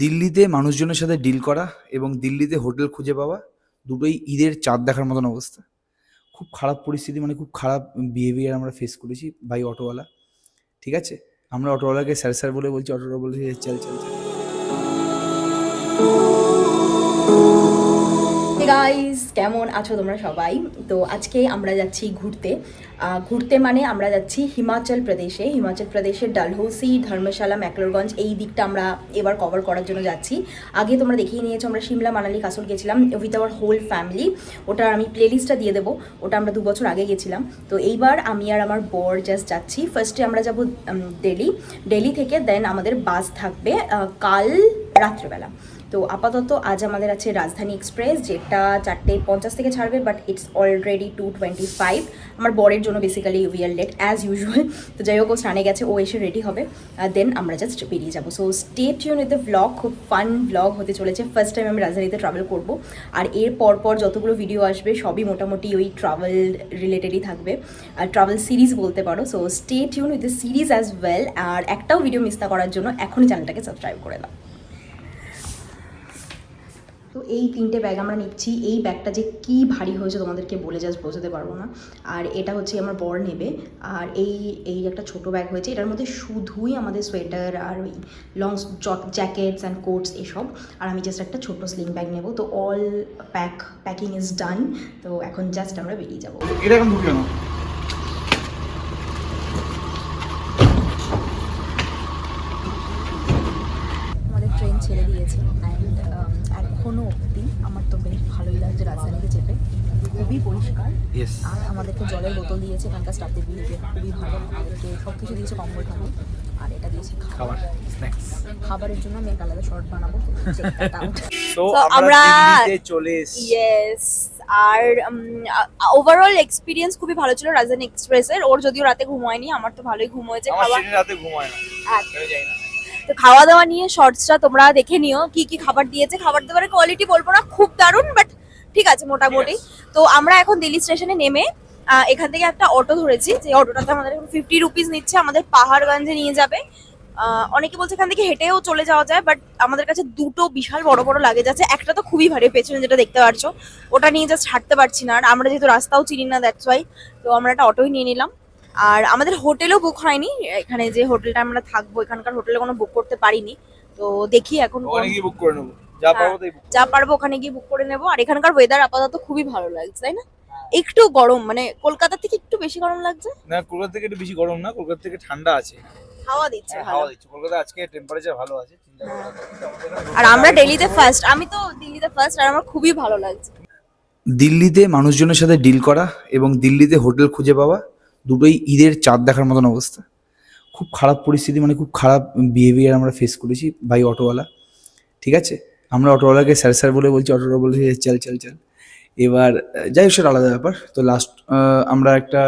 দিল্লিতে মানুষজনের সাথে ডিল করা এবং দিল্লিতে হোটেল খুঁজে পাওয়া দুটোই ঈদের চাঁদ দেখার মতন অবস্থা। খুব খারাপ পরিস্থিতি, মানে খুব খারাপ বিহেভিয়ার আমরা ফেস করেছি ভাই অটোওয়ালা। ঠিক আছে, আমরা অটোওয়ালাকে স্যার স্যার বলে বলছি, অটোওয়ালা বলছে চল চল চল। হে গাইস, কেমন আছো তোমরা সবাই? তো আজকে আমরা যাচ্ছি ঘুরতে মানে আমরা যাচ্ছি হিমাচল প্রদেশের ডালহৌসি, ধর্মশালা, ম্যাকলোডগঞ্জ এই দিকটা আমরা এবার কভার করার জন্য যাচ্ছি। আগে তোমরা দেখিয়ে নিয়েছো আমরা সিমলা, মানালি, কাসল গেছিলাম উইথ আওয়ার হোল ফ্যামিলি। ওটার আমি প্লেলিস্টটা দিয়ে দেবো, ওটা আমরা 2 বছর আগে গেছিলাম। তো এইবার আমি আর আমার বর জাস্ট যাচ্ছি। ফার্স্টে আমরা যাব দিল্লি থেকে দেন আমাদের বাস থাকবে কাল রাত্রেবেলা। তো আপাতত আজ আমাদের আছে রাজধানী এক্সপ্রেস, যেটা 4:50 থেকে ছাড়বে, বাট ইটস অলরেডি 2:25। আমার বরের জন্য basically we are late as usual. তো যাই হোক, ও স্নানে গেছে, ও এসে রেডি হবে, দেন আমরা জাস্ট বেরিয়ে যাবো। So stay tune with the vlog, খুব ফান ভ্লগ হতে চলেছে। ফার্স্ট টাইম আমি রাজধানীতে ট্রাভেল করবো, আর এর পর যতগুলো ভিডিও আসবে সবই মোটামুটি ওই ট্রাভেল রিলেটেডই থাকবে, আর ট্রাভেল সিরিজ বলতে পারো। So stay tune with the series as well, আর একটাও ভিডিও মিস না করার জন্য এখনই চ্যানেলটাকে সাবস্ক্রাইব করে দাও। তো এই 3টে ব্যাগ আমরা নিচ্ছি। এই ব্যাগটা যে কী ভারী হয়েছে তোমাদেরকে বলে জাস্ট বোঝাতে পারবো না। আর এটা হচ্ছে আমার বর নেবে। আর এই একটা ছোট ব্যাগ হয়েছে, এটার মধ্যে শুধুই আমাদের সোয়েটার আর ওই লং জ্যাকেটস অ্যান্ড কোটস এসব। আর আমি জাস্ট একটা ছোট স্লিং ব্যাগ নেবো। তো অল প্যাকিং ইজ ডান। তো এখন জাস্ট আমরা বেরিয়ে যাবো। এটা এখন ঢুকলো না। আমাদের ট্রেন ছেড়ে দিয়েছে অ্যান্ড এখনও অবধি আমার তো বেশ ভালোই লাগছে রাজধানীতে চেপে। খুবই পরিষ্কার, আর আমাদেরকে জলের বোতল দিয়েছে। এখানকার স্টাফদের বিহেভিয়ার খুবই ভালো, আমাদেরকে সব কিছু দিয়েছে কম্বল টম্বল, আর এটা দিয়েছে খাবার। খাবারের জন্য আমি এক আলাদা শর্ট বানাবো। তো আমরা দিল্লিতে চলে এসেছি। ইয়েস, আর ওভারঅল এক্সপিরিয়েন্স খুবই ভালো ছিল রাজধানী এক্সপ্রেসের। ওর যদিও রাতে ঘুম হয়নি, আমার তো ভালোই ঘুম হয়েছে। রাতে ঘুমায় না, তো খাওয়া দাওয়া নিয়ে শর্টসটা তোমরা দেখে নিও, কি কি খাবার দিয়েছে। খাবার দাবারের কোয়ালিটি বলবো না খুব দারুণ, বাট ঠিক আছে মোটামুটি। তো আমরা এখন দিল্লি স্টেশনে নেমে এখান থেকে একটা অটো ধরেছি, যে অটোটাতে আমাদের 50 রুপিস নিচ্ছে, আমাদের পাহাড়গঞ্জে নিয়ে যাবে। অনেকে বলছে এখান থেকে হেঁটেও চলে যাওয়া যায়, বাট আমাদের কাছে দুটো বিশাল বড় বড় লাগেজ আছে। একটা তো খুবই ভারী, পেছনে যেটা দেখতে পাচ্ছো, ওটা নিয়ে জাস্ট হাঁটতে পারছি না। আর আমরা যেহেতু রাস্তাও চিনি না, দ্যাটস ওয়াই তো আমরা একটা অটোই নিয়ে নিলাম। আর আমাদের হোটেলও বুক হয়নি, এখানে যে হোটেলটা আমরা থাকবো এখানকার হোটেলে কোনো বুক করতে পারিনি। তো দেখি এখন বুক করে নেবো, যা পারবো ওখানে গিয়ে বুক করে নেবো। আর এখানকার ওয়েদার আপাতত খুবই ভালো লাগছে, তাই না? একটু গরম, মানে কলকাতা থেকে একটু বেশি গরম লাগছে না, কলকাতা থেকে একটু বেশি গরম না, কলকাতা থেকে ঠান্ডা আছে, হাওয়া দিচ্ছে ভালো। হাওয়া দিচ্ছে। কলকাতা আজকে টেম্পারেচার ভালো আছে। আর আমরা দিল্লিতে ফার্স্ট, আমি তো দিল্লিতে ফার্স্ট, আর আমার খুবই ভালো লাগছে। দিল্লিতে মানুষজনের সাথে ডিল করা এবং দিল্লিতে হোটেল খুঁজে পাওয়া দুটোই ঈদের চাঁদ দেখার মতন অবস্থা। খুব খারাপ পরিস্থিতি, মানে খুব খারাপ বিহেভিয়ার আমরা ফেস করেছি ভাই অটোওয়ালা। ঠিক আছে, আমরা অটোওয়ালাকে স্যার স্যার বলে বলছি, অটোওয়ালা বলছে চল চল চল। এবার যাই হোক, সেটা আলাদা ব্যাপার। তো লাস্ট আমরা একটা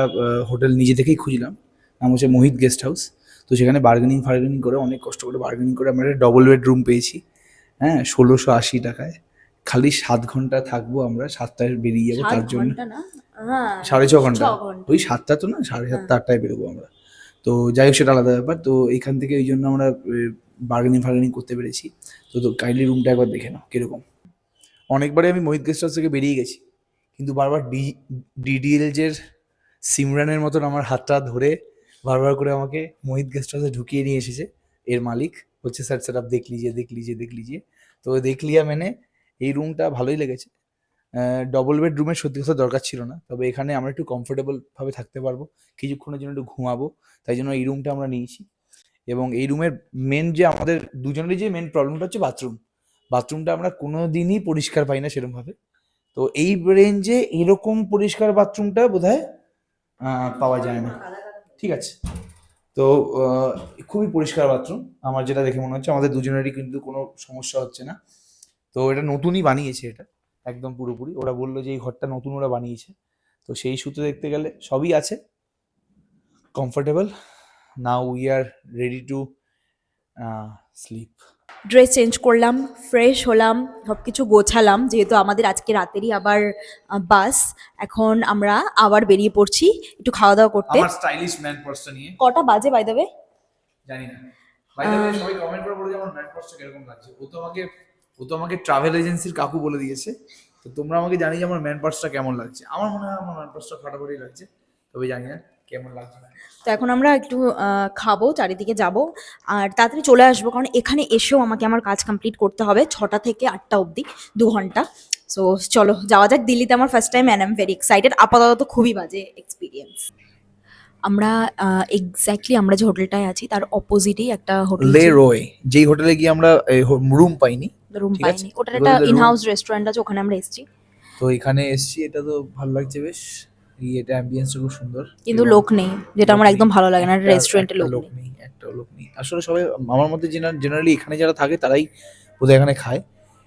হোটেল নিজে থেকেই খুঁজলাম, নাম হচ্ছে মোহিত গেস্ট হাউস। তো সেখানে বার্গেনিং করে অনেক কষ্ট করে বার্গেনিং করে আমরা একটা ডবল বেডরুম পেয়েছি। হ্যাঁ, 1680 টাকায়। খালি 7 ঘন্টা থাকবো আমরা, 7টায় বেরিয়ে যাবো। তার জন্য 6.5 ঘন্টা, ওই 7টা তো না, 7:30 8টায় বেরোবো আমরা। তো যাই হোক, সেটা আলাদা ব্যাপার। তো এইখান থেকে ওই জন্য আমরা বার্গেনিং করতে পেরেছি। তো কাইন্ডলি রুমটা একবার দেখে নাও কিরকম। অনেকবারই আমি মোহিত গেস্ট হাউস থেকে বেরিয়ে গেছি, কিন্তু বারবার ডিডিএলজের সিমরানের মতন আমার হাতটা ধরে বারবার করে আমাকে মোহিত গেস্ট হাউসে ঢুকিয়ে নিয়ে এসেছে এর মালিক। হচ্ছে স্যার স্যার আপ দেখ লিজিয়ে। তো দেখ লিয়া মেনে এই রুমটা ভালোই লেগেছে। ডবল বেডরুমের সত্যি কথা দরকার ছিল না, তবে এখানে আমরা একটু কমফোর্টেবলভাবে থাকতে পারবো, কিছুক্ষণের জন্য একটু ঘুমাবো, তাই জন্য এই রুমটা আমরা নিয়েছি। এবং এই রুমের মেন যে আমাদের দুজনেরই যে মেন প্রবলেমটা হচ্ছে বাথরুমটা আমরা কোনো দিনই পরিষ্কার পাই না সেরকমভাবে। তো এই রেঞ্জে এরকম পরিষ্কার বাথরুমটা বোধহয় পাওয়া যায় না। ঠিক আছে, তো খুবই পরিষ্কার বাথরুম আমার যেটা দেখে মনে হচ্ছে। আমাদের দুজনেরই কিন্তু কোনো সমস্যা হচ্ছে না। তো এটা নতুনই বানিয়েছে, এটা একদম পুরোপুরি। ওরা বললো যে এই ঘরটা নতুন ওরা বানিয়েছে, তো সেই সূত্রে দেখতে গেলে সবই আছে, comfortable. Now we are ready to sleep. Dress change করলাম, ফ্রেশ হলাম, সব কিছু গোছালাম, যেহেতু আমাদের আজকে রাতেরই আবার বাস। এখন আমরা আবার বেরিয়ে পড়ছি একটু খাওয়া দাওয়া করতে। আমার স্টাইলিশ ম্যান পার্সন নিয়ে। কটা বাজে বাই দ্য ওয়ে জানি না, বাই দ্য ওয়ে সবাই কমেন্ট করে বলে যে আমার ম্যান পার্সটা কিরকম লাগছে। ও তো আমাকে ট্রাভেল এজেন্সির কাকু বলে দিয়েছে। তো তোমরা আমাকে জানি যে আমার ম্যান পার্সটা কেমন লাগছে। আমার মনে হয় আমার ম্যান পার্সটা ফাটাফাটি লাগছে, তবে জানি না কেমন লাগছে। তো এখন আমরা একটু খাবো, চারিদিকে যাব আর তাড়াতাড়ি চলে আসবো, কারণ এখানে এসেও আমাকে আমার কাজ কমপ্লিট করতে হবে 6টা থেকে 8টা অবধি, 2 ঘন্টা। সো চলো যাওয়া যাক। দিল্লিতে আমার first time and I am very excited. আপাতত খুবই বাজে এক্সপিরিয়েন্স। আমরা এক্স্যাক্টলি আমরা যে হোটেলটায় আছি তার অপোজিটেই একটা হোটেল, লে রয়, যেই হোটেলে গিয়ে আমরা রুম পাইনি, রুম ঠিক আছে? পাইনি, ওটার একটা ওদের ইন room- হাউস রেস্টুরেন্ট আছে, ওখানে আমরা এসেছি। তো এখানে এসছি, এটা তো ভালো লাগছে বেশ। এটা অ্যাম্বিয়েন্সটা খুব সুন্দর, কিন্তু এবং লোক নেই, যেটা আমার লোক একদম নেই। ভালো লাগে না। একটা- রেস্টুরেন্টে একটা লোক নেই। একটাও লোক নেই আসলে। সবাই আমার মধ্যে জেনারেলি এখানে যারা থাকে তারাই বোধহয় এখানে খায়।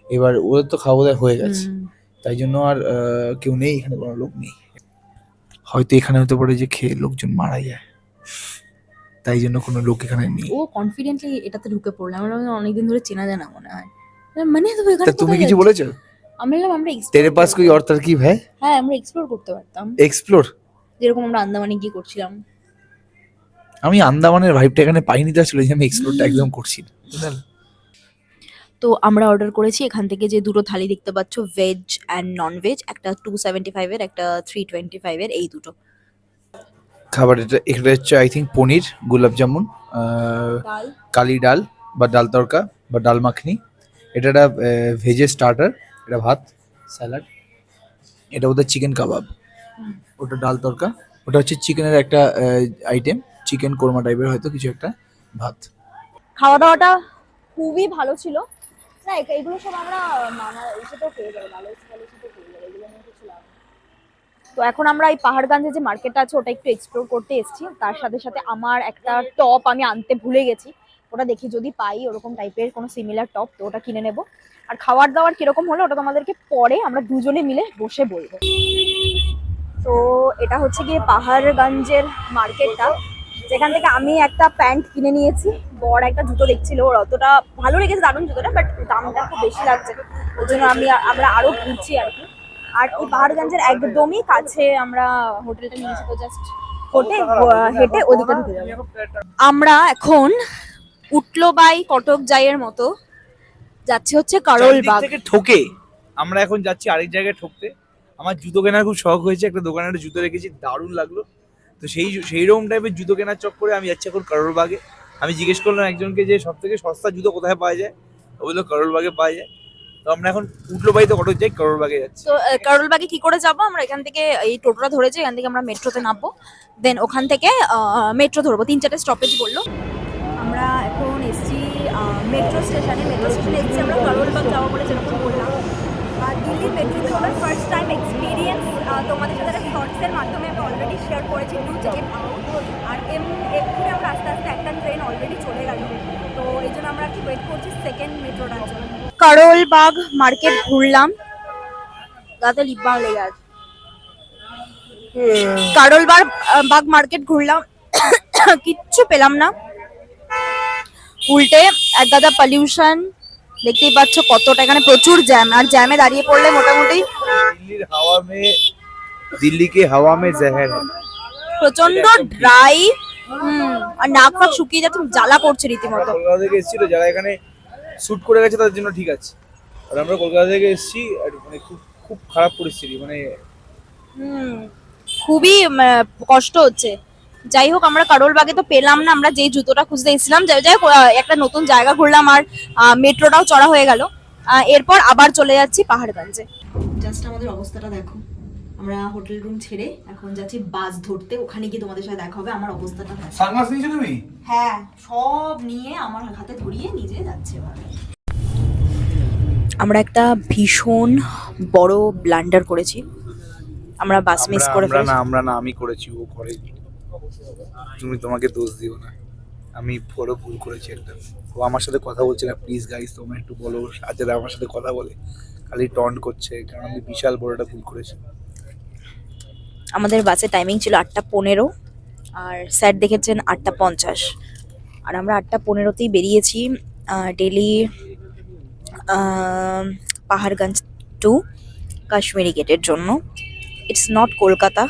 এবার ওদের তো খাওয়া দাওয়া হয়ে গেছে, হুম। তাই জন্য আর কেউ নেই এখানে, কোনো লোক নেই। হয়তো এখানে হতে পারে যে খেয়ে লোকজন মারা যায়, তাই জন্য কোনো লোক এখানে নেই। ও কনফিডেন্টলি এটাতে ঢুকে পড়লাম, আমরা অনেকদিন ধরে চেনা জানা মনে হয়। মানে তো তা এখানে তুমি কোথায় কিছু যাচ্ছি? বলেছো? আমি বললাম আমরা explore তেরে পাস করবো। কোই और तरकीब है? হ্যাঁ, আমরা এক্সপ্লোর করতে পারতাম, এক্সপ্লোর। যেরকম আমরা আন্দামানে গিয়ে করছিলাম। আমি আন্দামানের ভাইবটা এখানে পাইনি, তো আসলে যে আমি এক্সপ্লোরটা একদম করছি না, বুঝলে? তো আমরা অর্ডার করেছি এখান থেকে যে দুটো থালি দেখতে পাচ্ছ, ভেজ অ্যান্ড নন ভেজ, একটা 275 এর, একটা 325 এর, এই দুটো। খাবার এটা হচ্ছে আই থিঙ্ক পনির, গোলাপ জামুন, ডাল, কালি ডাল বা ডাল তড়কা বা ডাল মাখনি। এটা একটা ভেজের স্টার্টার, এটা ভাত, স্যালাড। এটা ওদের চিকেন কাবাব, ওটা ডাল তড়কা। ওটা হচ্ছে চিকেনের একটা আইটেম, চিকেন কোরমা টাইপের হয়তো কিছু একটা, ভাত। খাওয়া দাওয়াটা খুবই ভালো ছিল। না এগুলো সব আমরা মামা এসেও পেয়ে যাবো, ভালো স্টাইলে এসেও পেয়ে যাবো, এগুলো নিয়ে কিছু লাভ নেই। তো এখন আমরা এই পাহাড়গঞ্জে যে মার্কেটটা আছে ওটা একটু এক্সপ্লোর করতে এসেছি। তার সাথে সাথে আমার একটা টপ আমি আনতে ভুলে গেছি, ওটা দেখি যদি পাই ওরকম টাইপের কোনো সিমিলার টপ, তো ওটা কিনে নেব। আর খাওয়ার দাওয়ার কিরকম হলো ওটা তোমাদেরকে পরে আমরা দুজনে মিলে বসে বলবো। তো এটা হচ্ছে গিয়ে পাহাড়গঞ্জের মার্কেটটা, যেখান থেকে আমি একটা প্যান্ট কিনে নিয়েছি। বড় একটা জুতো দেখছিল, ওর অতটা ভালো লেগেছে, দারুণ জুতোটা, বাট দামটা খুব বেশি লাগছে, ওই জন্য আমরা আরো ঘুরছি আর কি। আর এই পাহাড়গঞ্জের একদমই কাছে আমরা হোটেলটা নিয়েছি, তো জাস্ট হেঁটে ওদিকে ঢুকে যাবো। আমরা এখন উঠলো বাই কটক যাইয়ের মতো যাচ্ছি হচ্ছে কারোল চারিদিক বাগ। থেকে ঠকে আমরা এখন যাচ্ছি আরেক জায়গায় ঠকতে। আমার জুতো কেনার খুব শখ হয়েছে, একটা দোকানে একটা জুতো রেখেছি, দারুণ লাগলো। তো সেই রকম টাইপের জুতো কেনার চক্করে আমি যাচ্ছি এখন কারোল বাগে। আমি জিজ্ঞেস করলাম একজনকে যে সব থেকে সস্তা জুতো কোথায় পাওয়া যায়, ও বললো কারোল বাগে পাওয়া যায়। তো আমরা এখন উঠলো বাই তো কটক যাই, কারোল বাগে যাচ্ছি। তো কারোল বাগে কি করে যাব? আমরা এখান থেকে এই টোটোটা ধরেছি, এখান থেকে আমরা মেট্রোতে নামবো, দেন ওখান থেকে মেট্রো ধরবো। 3-4টে স্টপেজ বললো। আমরা এখন এসেছি মেট্রো স্টেশনে এসেছি আমরা কারোল বাগ যাবো বলে, যেরকম বললাম। দিল্লি মেট্রোতে আমার ফার্স্ট টাইম এক্সপিরিয়েন্স, তোমাদের সাথে একটা শর্টসের মাধ্যমে আমি অলরেডি শেয়ার করেছি, টু চেক ইট আউট। আর এক্ষুনি আমরা আস্তে আস্তে একটা ট্রেন অলরেডি চলে গেল, তো এই জন্য আমরা একটু ওয়েট করছি সেকেন্ড মেট্রোটার জন্য। কারোল বাগ মার্কেট ঘুরলাম, গাতে লিপ বাম লেগে আছে। কারোল বাগ মার্কেট ঘুরলাম, কিচ্ছু পেলাম না, উল্টে এক গাদা পলিউশন। দেখতেই পাচ্ছ কতটা, এখানে প্রচুর জ্যাম, আর জ্যামে দাঁড়িয়ে পড়লে মোটামুটি দিল্লি কে হাওয়া মে জহর है। প্রচন্ড ড্রাই, আর নাক ফাক শুকিয়ে যাচ্ছে, জ্বালা করছে রীতিমতো। কলকাতা থেকে এসেছিল যারা এখানে শুট করে গেছে তাদের জন্য ঠিক আছে, আর আমরা কলকাতা থেকে এসেছি, আর মানে খুব খুব খারাপ পরিস্থিতি, মানে খুবই কষ্ট হচ্ছে। যাই হোক, আমরা কারোল বাগে তো পেলাম না আমরা যেই জুতোটা খুঁজতে এসেছিলাম। যাই হোক, একটা নতুন জায়গা ঘুরলাম, আর মেট্রোটাও চড়া হয়ে গেল। এরপর আবার চলে যাচ্ছি পাহাড়গঞ্জে। জাস্ট আমাদের অবস্থাটা দেখো, আমরা হোটেল রুম ছেড়ে এখন যাচ্ছি বাস ধরতে, ওখানে গিয়ে তোমাদের সাথে দেখা হবে। আমার অবস্থাটা দেখো। সানগ্লাস নিয়েছো তুমি? হ্যাঁ, সব নিয়ে আমার হাতে ধরিয়ে নিজে যাচ্ছে। আমরা একটা ভীষণ বড় ব্লান্ডার করেছি, আমরা বাস মিস করে ফেলেছি। আমরা না, আমি করেছি, ও করেনি। তুমি তোমাকে দোষ দিও না, আমি বড় ভুল করেছি একটা। ও আমার সাথে কথা বলছে না, প্লিজ গাইস তোমরা একটু বলো আজ আমার সাথে কথা বলে, খালি টন্ট করছে, কারণ আমি বিশাল বড় একটা ভুল করেছি। আমাদের বাসের টাইমিং ছিল 8:15, আর স্যার দেখেছেন 8:50, আর আমরা 8:15তেই বেরিয়েছি ডেলি পাহাড়গঞ্জ টু কাশ্মীরি গেটের জন্য। ইটস নট কলকাতা,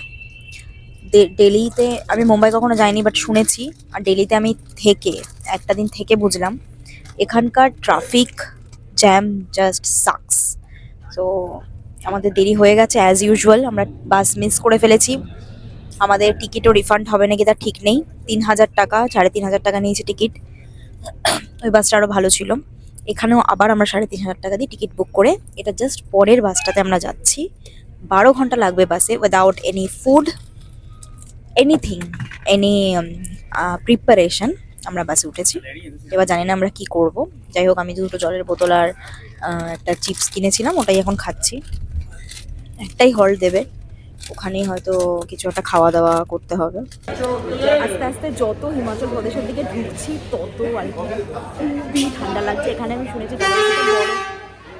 দিল্লিতে আমি মুম্বাই কখনো যাইনি, বাট শুনেছি। আর দিল্লিতে আমি একটা দিন থেকে বুঝলাম এখানকার ট্রাফিক জ্যাম জাস্ট সাকস। তো আমাদের দেরি হয়ে গেছে অ্যাজ ইউজুয়াল, আমরা বাস মিস করে ফেলেছি। আমাদের টিকিটও রিফান্ড হবে নাকি তার ঠিক নেই। 3,000 টাকা, 3,500 টাকা নিয়েছে টিকিট। ওই বাসটা আরও ভালো ছিল। এখানেও আবার আমরা 3,500 টাকা দিয়ে টিকিট বুক করে এটা জাস্ট পরের বাসটাতে আমরা যাচ্ছি। 12 ঘন্টা লাগবে বাসে, without any food, anything, any preparation আমরা বাসে উঠেছি। এবার জানি না আমরা কি করব। যাই হোক, আমি দুটো জলের বোতল আর একটা চিপস কিনেছিলাম, ওটাই এখন খাচ্ছি। একটাই হল্ট দেবে, ওখানেই হয়তো কিছু একটা খাওয়া দাওয়া করতে হবে। তো আস্তে আস্তে যত হিমাচল প্রদেশের দিকে ঢুকছি তত আর কি খুবই ঠান্ডা লাগছে। এখানে আমি শুনেছি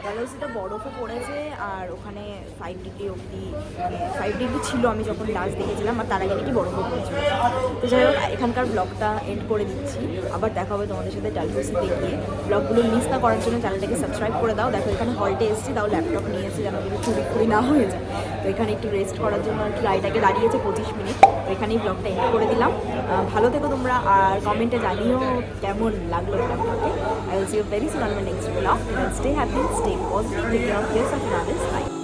ডালহৌসিটা বরফও পড়েছে, আর ওখানে 5 ডিগ্রি অবধি, মানে 5 ডিগ্রি ছিল আমি যখন লাস্ট দেখেছিলাম, আর তার আগে নাকি বরফও পড়েছিল। তো যাই হোক, এখানকার ব্লগটা এন্ড করে দিচ্ছি। আবার দেখা হবে তোমাদের সাথে ডালহৌসিতে গিয়ে। ব্লগগুলো মিস না করার জন্য চ্যানেলটাকে সাবস্ক্রাইব করে দাও। দেখো এখানে হল্টে এসেছি, তাও ল্যাপটপ নিয়ে এসেছি যেন কিছু চুরি না হয়ে যায়। তো এখানে একটু রেস্ট করার জন্য আর কি রাইডাকে দাঁড়িয়েছে 25 মিনিট। তো এখানেই ব্লগটা এন্ড করে দিলাম। ভালো থেকো তোমরা, আর কমেন্টে জানিও কেমন লাগলো ব্লগটাকে। I will see you very soon on my next vlog. Stay happy, stay positive, take care of yourself and others. Bye.